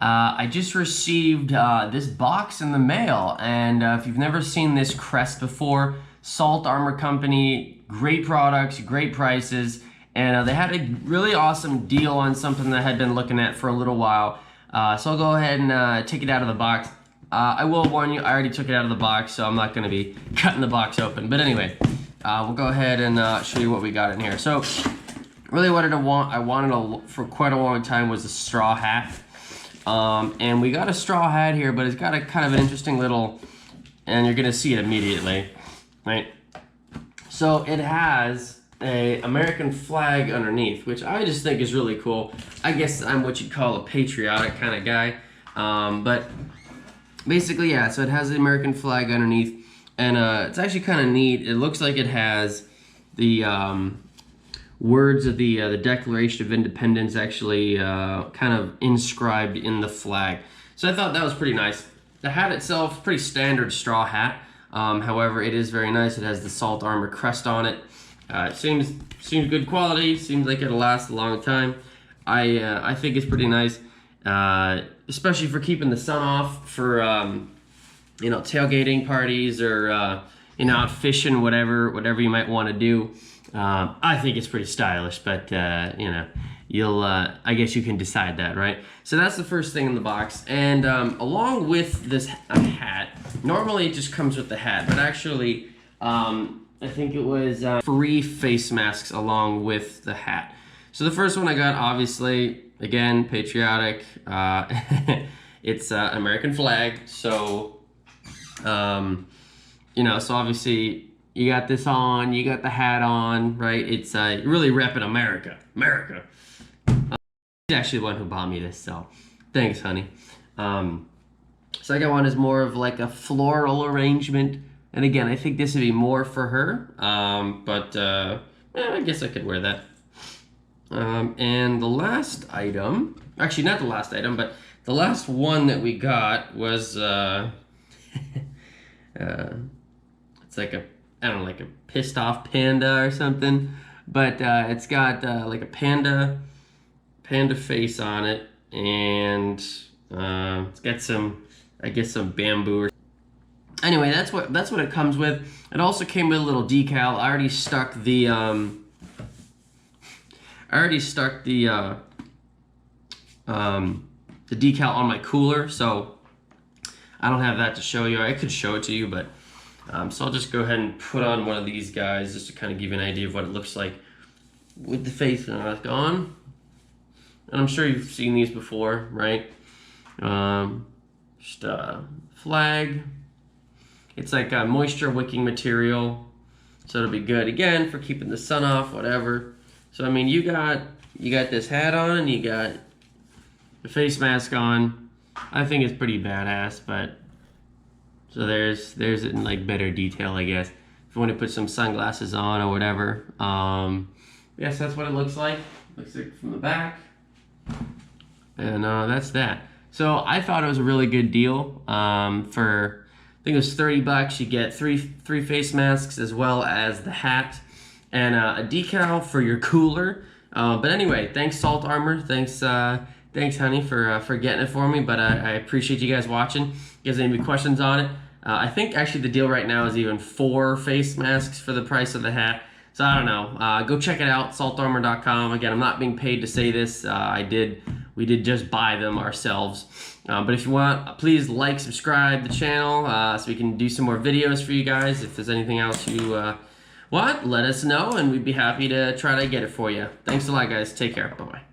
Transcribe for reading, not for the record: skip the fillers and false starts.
I just received this box in the mail, and if you've never seen this crest before, Salt Armor Company, great products, great prices, and they had a really awesome deal on something that I had been looking at for a little while. So I'll go ahead and take it out of the box. I will warn you, I already took it out of the box, so I'm not going to be cutting the box open. But anyway, we'll go ahead and show you what we got in here. So really what I wanted for quite a long time was a straw hat. And we got a straw hat here, but it's got a kind of an interesting little, and you're gonna see it immediately, right? So it has a American flag underneath, which I just think is really cool. I guess I'm what you'd call a patriotic kind of guy. But basically, yeah, so it has the American flag underneath, and it's actually kind of neat. It looks like it has the words of the Declaration of Independence actually kind of inscribed in the flag. So I thought that was pretty nice. The hat itself, pretty standard straw hat. However, it is very nice. It has the Salt Armor crest on it. It seems good quality. Seems like it'll last a long time. I think it's pretty nice, especially for keeping the sun off for you know, tailgating parties or you know, out fishing, whatever you might want to do. I think it's pretty stylish, but you know, you'll I guess you can decide that, right? So that's the first thing in the box, and along with this hat, normally it just comes with the hat, but actually I think it was 3 face masks along with the hat. So the first one I got, obviously, again, patriotic. It's American flag, so you know, so obviously you got this on, you got the hat on, right? It's really repping America. She's actually the one who bought me this, so thanks, honey. Second one is more of like a floral arrangement, and again, I think this would be more for her, but I guess I could wear that. And the last item, actually not the last item, but the last one that we got was it's like a, I don't know, like a pissed off panda or something, but it's got like a panda face on it, and it's got some, I guess, some bamboo or anyway, that's what it comes with. It also came with a little decal. I already stuck the decal on my cooler, so I don't have that to show you. I could show it to you, but so I'll just go ahead and put on one of these guys just to kind of give you an idea of what it looks like with the face mask on. And I'm sure you've seen these before, right? Just a flag. It's like a moisture wicking material, so it'll be good again for keeping the sun off, whatever. So I mean, you got this hat on, and you got the face mask on. I think it's pretty badass, but so there's it in like better detail, I guess, if you want to put some sunglasses on or whatever. Yes, that's what it looks like. Looks like from the back, and that's that. So I thought it was a really good deal. For I think it was $30. You get three face masks as well as the hat and a decal for your cooler. But anyway, thanks Salt Armor. Thanks honey for getting it for me. But I appreciate you guys watching. If you guys have any questions on it, I think actually the deal right now is even 4 face masks for the price of the hat. So I don't know. Go check it out, saltarmor.com. Again, I'm not being paid to say this. We did just buy them ourselves. But if you want, please like, subscribe the channel so we can do some more videos for you guys. If there's anything else you want, let us know, and we'd be happy to try to get it for you. Thanks a lot, guys. Take care. Bye-bye.